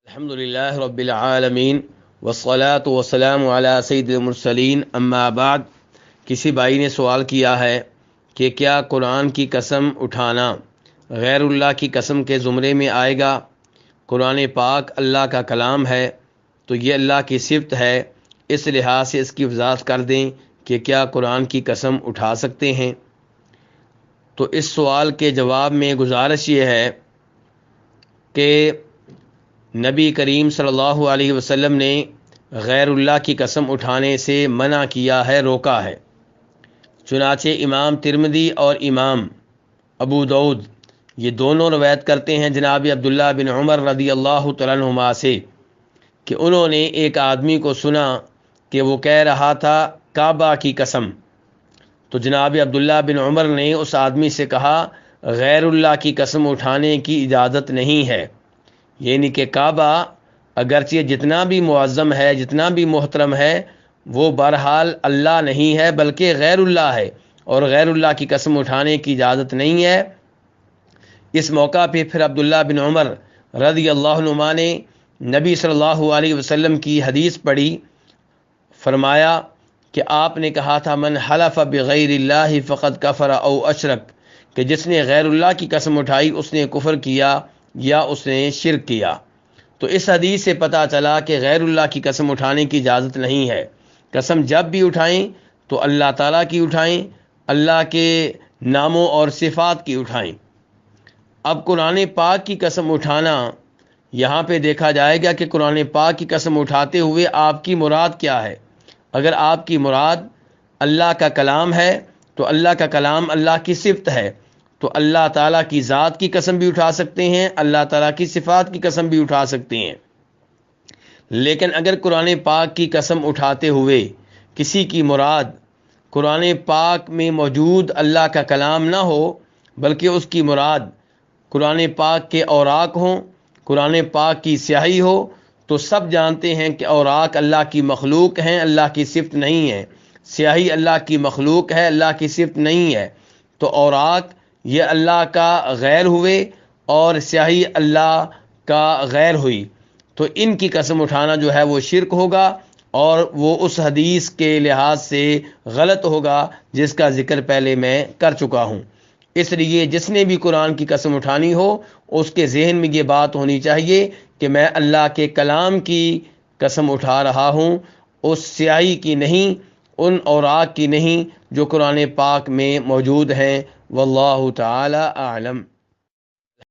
الحمدللہ رب العالمین والصلاة والسلام علی سید المرسلین اما بعد۔ کسی بھائی نے سوال کیا ہے کہ کیا قرآن کی قسم اٹھانا غیر اللہ کی قسم کے زمرے میں آئے گا؟ قرآن پاک اللہ کا کلام ہے تو یہ اللہ کی صفت ہے، اس لحاظ سے اس کی وضاحت کر دیں کہ کیا قرآن کی قسم اٹھا سکتے ہیں؟ تو اس سوال کے جواب میں گزارش یہ ہے کہ نبی کریم صلی اللہ علیہ وسلم نے غیر اللہ کی قسم اٹھانے سے منع کیا ہے، روکا ہے۔ چنانچہ امام ترمذی اور امام ابو داؤد یہ دونوں روایت کرتے ہیں جناب عبداللہ بن عمر رضی اللہ تعالیٰ عنہما سے کہ انہوں نے ایک آدمی کو سنا کہ وہ کہہ رہا تھا کعبہ کی قسم، تو جناب عبداللہ بن عمر نے اس آدمی سے کہا غیر اللہ کی قسم اٹھانے کی اجازت نہیں ہے، یعنی کہ کعبہ اگرچہ جتنا بھی معظم ہے، جتنا بھی محترم ہے، وہ بہرحال اللہ نہیں ہے بلکہ غیر اللہ ہے، اور غیر اللہ کی قسم اٹھانے کی اجازت نہیں ہے۔ اس موقع پہ پھر عبداللہ بن عمر رضی اللہ عنہما نے نبی صلی اللہ علیہ وسلم کی حدیث پڑھی، فرمایا کہ آپ نے کہا تھا من حلف بغیر اللہ فقد کفر او اشرک، کہ جس نے غیر اللہ کی قسم اٹھائی اس نے کفر کیا یا اس نے شرک کیا۔ تو اس حدیث سے پتہ چلا کہ غیر اللہ کی قسم اٹھانے کی اجازت نہیں ہے۔ قسم جب بھی اٹھائیں تو اللہ تعالیٰ کی اٹھائیں، اللہ کے ناموں اور صفات کی اٹھائیں۔ اب قرآن پاک کی قسم اٹھانا، یہاں پہ دیکھا جائے گا کہ قرآن پاک کی قسم اٹھاتے ہوئے آپ کی مراد کیا ہے۔ اگر آپ کی مراد اللہ کا کلام ہے تو اللہ کا کلام اللہ کی صفت ہے، تو اللہ تعالیٰ کی ذات کی قسم بھی اٹھا سکتے ہیں، اللہ تعالیٰ کی صفات کی قسم بھی اٹھا سکتے ہیں۔ لیکن اگر قرآن پاک کی قسم اٹھاتے ہوئے کسی کی مراد قرآن پاک میں موجود اللہ کا کلام نہ ہو، بلکہ اس کی مراد قرآن پاک کے اوراق ہوں، قرآن پاک کی سیاہی ہو، تو سب جانتے ہیں کہ اوراق اللہ کی مخلوق ہیں، اللہ کی صفت نہیں ہے۔ سیاہی اللہ کی مخلوق ہے، اللہ کی صفت نہیں ہے۔ تو اوراق یہ اللہ کا غیر ہوئے اور سیاہی اللہ کا غیر ہوئی، تو ان کی قسم اٹھانا جو ہے وہ شرک ہوگا، اور وہ اس حدیث کے لحاظ سے غلط ہوگا جس کا ذکر پہلے میں کر چکا ہوں۔ اس لیے جس نے بھی قرآن کی قسم اٹھانی ہو اس کے ذہن میں یہ بات ہونی چاہیے کہ میں اللہ کے کلام کی قسم اٹھا رہا ہوں، اس سیاہی کی نہیں، ان اوراق کی نہیں جو قرآن پاک میں موجود ہیں۔ واللہ تعالی اعلم۔